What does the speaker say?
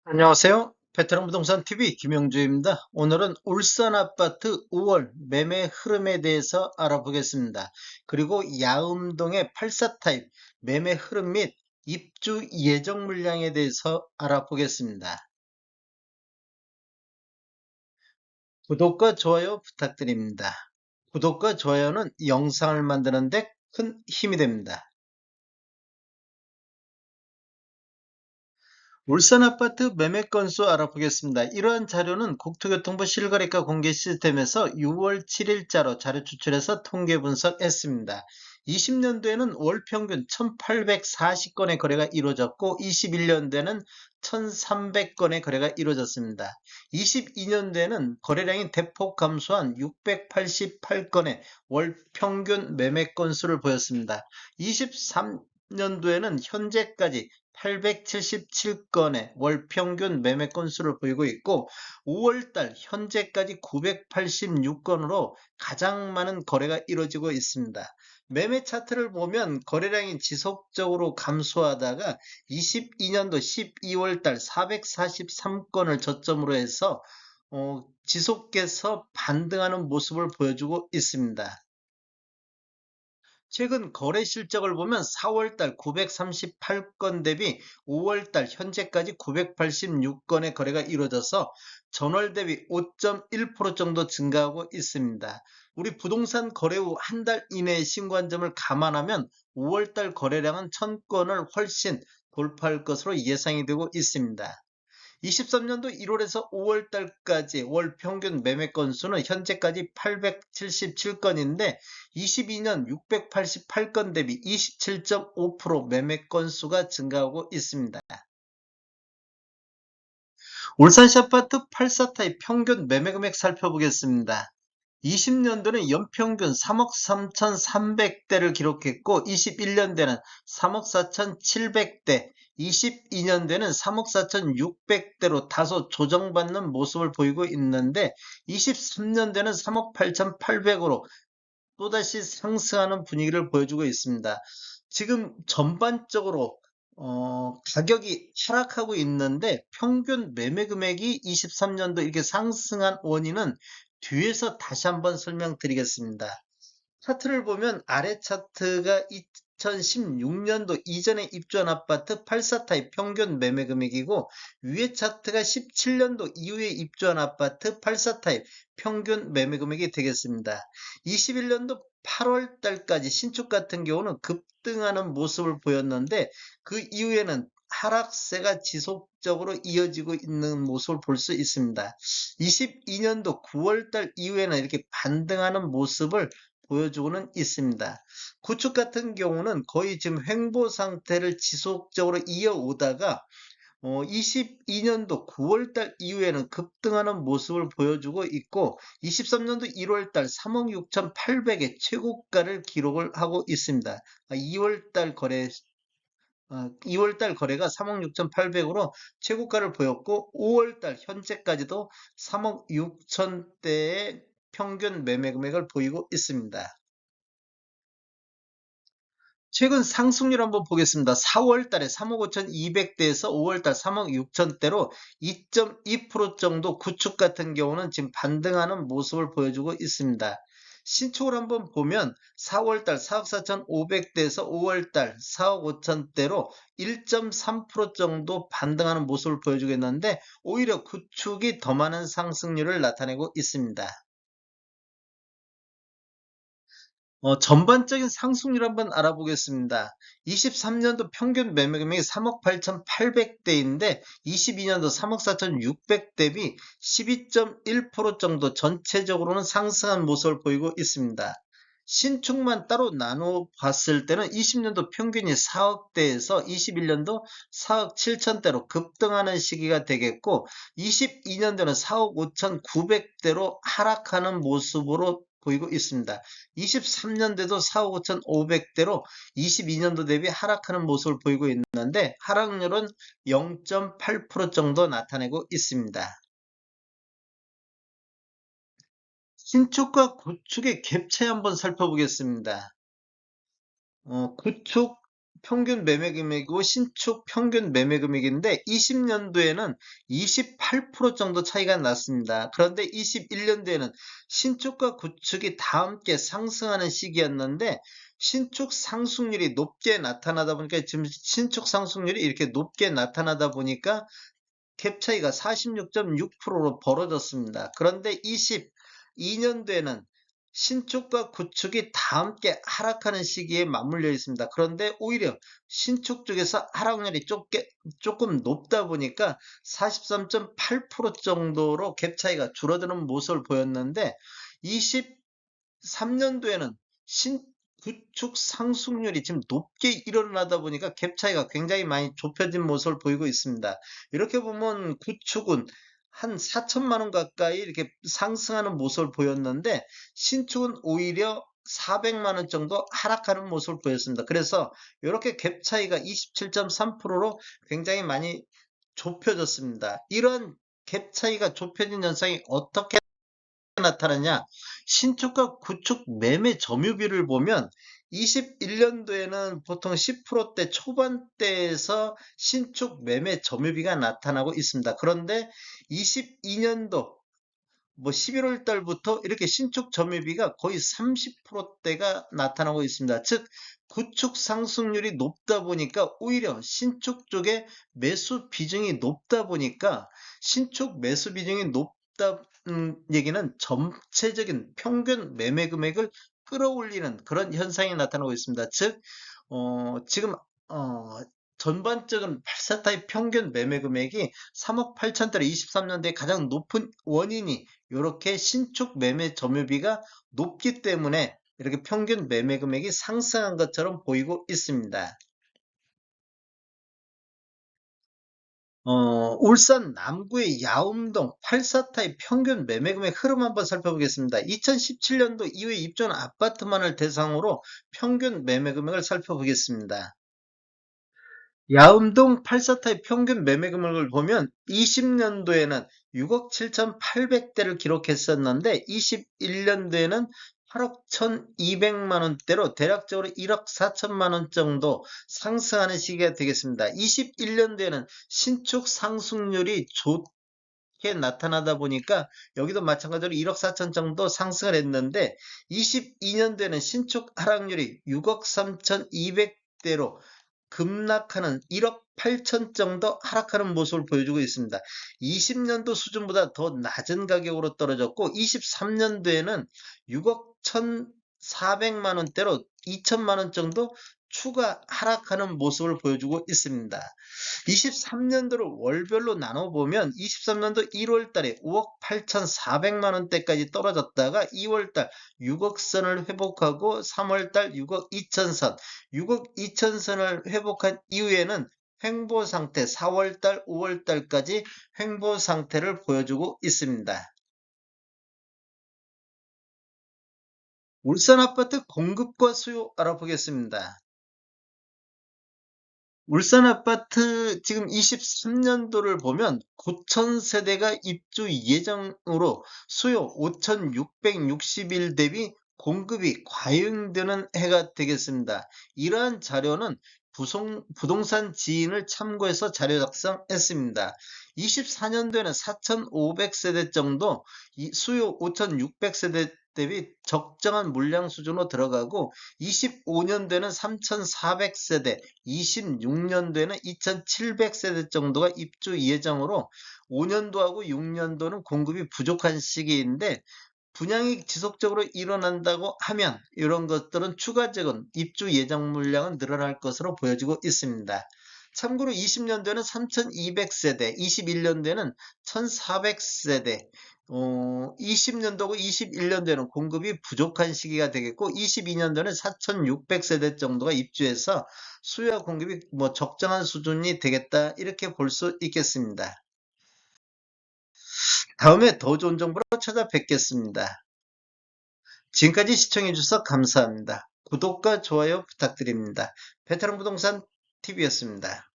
안녕하세요. 베테랑 부동산 TV 김영주입니다. 오늘은 울산 아파트 5월 매매 흐름에 대해서 알아보겠습니다. 그리고 야음동의 84 타입 매매 흐름 및 입주 예정 물량에 대해서 알아보겠습니다. 구독과 좋아요 부탁드립니다. 구독과 좋아요는 영상을 만드는 데 큰 힘이 됩니다. 울산 아파트 매매 건수 알아보겠습니다. 이러한 자료는 국토교통부 실거래가 공개 시스템에서 6월 7일자로 자료 추출해서 통계 분석했습니다. 20년도에는 월 평균 1840건의 거래가 이루어졌고 21년도에는 1300건의 거래가 이루어졌습니다. 22년도에는 거래량이 대폭 감소한 688건의 월 평균 매매 건수를 보였습니다. 23년도에는 현재까지 877건의 월 평균 매매 건수를 보이고 있고 5월달 현재까지 986건으로 가장 많은 거래가 이루어지고 있습니다. 매매 차트를 보면 거래량이 지속적으로 감소하다가 22년도 12월달 443건을 저점으로 해서 지속해서 반등하는 모습을 보여주고 있습니다. 최근 거래 실적을 보면 4월달 938건 대비 5월달 현재까지 986건의 거래가 이루어져서 전월 대비 5.1% 정도 증가하고 있습니다. 우리 부동산 거래 후 한 달 이내의 신고한 점을 감안하면 5월달 거래량은 1000건을 훨씬 돌파할 것으로 예상이 되고 있습니다. 23년도 1월에서 5월달까지 월 평균 매매 건수는 현재까지 877건인데 22년 688건 대비 27.5% 매매 건수가 증가하고 있습니다. 울산시 아파트 84 타입 평균 매매 금액 살펴보겠습니다. 20년도는 연평균 3억 3,300대를 기록했고 21년대는 3억 4,700대, 22년대는 3억 4,600대로 다소 조정받는 모습을 보이고 있는데 23년대는 3억 8,800으로 또다시 상승하는 분위기를 보여주고 있습니다. 지금 전반적으로 가격이 하락하고 있는데 평균 매매 금액이 23년도 이렇게 상승한 원인은 뒤에서 다시 한번 설명드리겠습니다. 차트를 보면 아래 차트가 2016년도 이전에 입주한 아파트 84 타입 평균 매매 금액이고 위에 차트가 17년도 이후에 입주한 아파트 84 타입 평균 매매 금액이 되겠습니다. 21년도 8월 달까지 신축 같은 경우는 급등하는 모습을 보였는데 그 이후에는 하락세가 지속적으로 이어지고 있는 모습을 볼 수 있습니다. 22년도 9월 달 이후에는 이렇게 반등하는 모습을 보여주고는 있습니다. 구축 같은 경우는 거의 지금 횡보 상태를 지속적으로 이어오다가 22년도 9월달 이후에는 급등하는 모습을 보여주고 있고 23년도 1월달 3억 6,800의 최고가를 기록을 하고 있습니다. 2월달 거래가 3억 6,800으로 최고가를 보였고 5월달 현재까지도 3억 6천대의 평균 매매 금액을 보이고 있습니다. 최근 상승률 한번 보겠습니다. 4월 달에 3억 5,200대에서 5월 달 3억 6천대로 2.2% 정도 구축 같은 경우는 지금 반등하는 모습을 보여주고 있습니다. 신축을 한번 보면 4월 달 4억 4,500대에서 5월 달 4억 5천대로 1.3% 정도 반등하는 모습을 보여주겠는데 오히려 구축이 더 많은 상승률을 나타내고 있습니다. 전반적인 상승률 한번 알아보겠습니다. 23년도 평균 매매 금액이 3억 8,800대인데 22년도 3억 4,600 대비 12.1% 정도 전체적으로는 상승한 모습을 보이고 있습니다. 신축만 따로 나눠 봤을 때는 20년도 평균이 4억대에서 21년도 4억 7천대로 급등하는 시기가 되겠고 22년도는 4억 5,900대로 하락하는 모습으로 보이고 있습니다. 23년대도 4억 5,500대로 22년도 대비 하락하는 모습을 보이고 있는데 하락률은 0.8% 정도 나타내고 있습니다. 신축과 구축의 갭 차이 한번 살펴보겠습니다. 구축 평균 매매 금액이고 신축 평균 매매 금액인데 20년도에는 28% 정도 차이가 났습니다. 그런데 21년도에는 신축과 구축이 다 함께 상승하는 시기였는데 신축 상승률이 높게 나타나다 보니까 지금 신축 상승률이 이렇게 높게 나타나다 보니까 갭 차이가 46.6%로 벌어졌습니다. 그런데 22년도에는 신축과 구축이 다 함께 하락하는 시기에 맞물려 있습니다. 그런데 오히려 신축 쪽에서 하락률이 조금 높다 보니까 43.8% 정도로 갭 차이가 줄어드는 모습을 보였는데 23년도에는 구축 상승률이 지금 높게 일어나다 보니까 갭 차이가 굉장히 많이 좁혀진 모습을 보이고 있습니다. 이렇게 보면 구축은 한 4천만 원 가까이 이렇게 상승하는 모습을 보였는데 신축은 오히려 400만 원 정도 하락하는 모습을 보였습니다. 그래서 이렇게 갭 차이가 27.3%로 굉장히 많이 좁혀졌습니다. 이런 갭 차이가 좁혀진 현상이 어떻게 나타나냐? 신축과 구축 매매 점유비를 보면 21년도에는 보통 10%대 초반대에서 신축 매매 점유비가 나타나고 있습니다. 그런데 22년도 11월 달부터 이렇게 신축 점유비가 거의 30%대가 나타나고 있습니다. 즉 구축 상승률이 높다 보니까 오히려 신축 쪽에 매수 비중이 높다 보니까 신축 매수 비중이 높다 얘기는 전체적인 평균 매매 금액을 끌어올리는 그런 현상이 나타나고 있습니다. 즉 지금 어, 전반적인 8사타입 평균 매매 금액이 3억 8천대로 23년도에 가장 높은 원인이 이렇게 신축 매매 점유비가 높기 때문에 이렇게 평균 매매 금액이 상승한 것처럼 보이고 있습니다. 울산 남구의 야움동 8사타입 평균 매매 금액 흐름 한번 살펴보겠습니다. 2017년도 이후에 입주한 아파트만을 대상으로 평균 매매 금액을 살펴보겠습니다. 야음동 8사타입 평균 매매 금액을 보면 20년도에는 6억 7,800대를 기록했었는데 21년도에는 8억 1,200만 원대로 대략적으로 1억 4천만 원 정도 상승하는 시기가 되겠습니다. 21년도에는 신축 상승률이 좋게 나타나다 보니까 여기도 마찬가지로 1억 4천 정도 상승을 했는데 22년도에는 신축 하락률이 6억 3,200대로 급락하는 1억 8천 정도 하락하는 모습을 보여주고 있습니다. 20년도 수준보다 더 낮은 가격으로 떨어졌고 23년도에는 6억 1,400만 원대로 2천만 원 정도 추가 하락하는 모습을 보여주고 있습니다. 23년도를 월별로 나눠보면 23년도 1월 달에 5억 8,400만 원대까지 떨어졌다가 2월 달 6억 선을 회복하고 3월 달 6억 2천 선, 6억 2천 선을 회복한 이후에는 횡보 상태, 4월 달, 5월 달까지 횡보 상태를 보여주고 있습니다. 울산 아파트 공급과 수요 알아보겠습니다. 울산 아파트 지금 23년도를 보면 9,000세대가 입주 예정으로 수요 5,660일 대비 공급이 과잉되는 해가 되겠습니다. 이러한 자료는 부동산 지인을 참고해서 자료 작성했습니다. 24년도에는 4,500세대 정도, 수요 5,600세대 대비 적정한 물량 수준으로 들어가고 25년도에는 3,400세대, 26년도에는 2,700세대 정도가 입주 예정으로 5년도하고 6년도는 공급이 부족한 시기인데 분양이 지속적으로 일어난다고 하면 이런 것들은 추가적인 입주 예정 물량은 늘어날 것으로 보여지고 있습니다. 참고로 20년도에는 3,200세대, 21년도에는 1,400세대, 20년도고 21년도에는 공급이 부족한 시기가 되겠고 22년도에는 4,600세대 정도가 입주해서 수요와 공급이 적정한 수준이 되겠다 이렇게 볼 수 있겠습니다. 다음에 더 좋은 정보로 찾아뵙겠습니다. 지금까지 시청해주셔서 감사합니다. 구독과 좋아요 부탁드립니다. 베테랑 부동산 TV였습니다.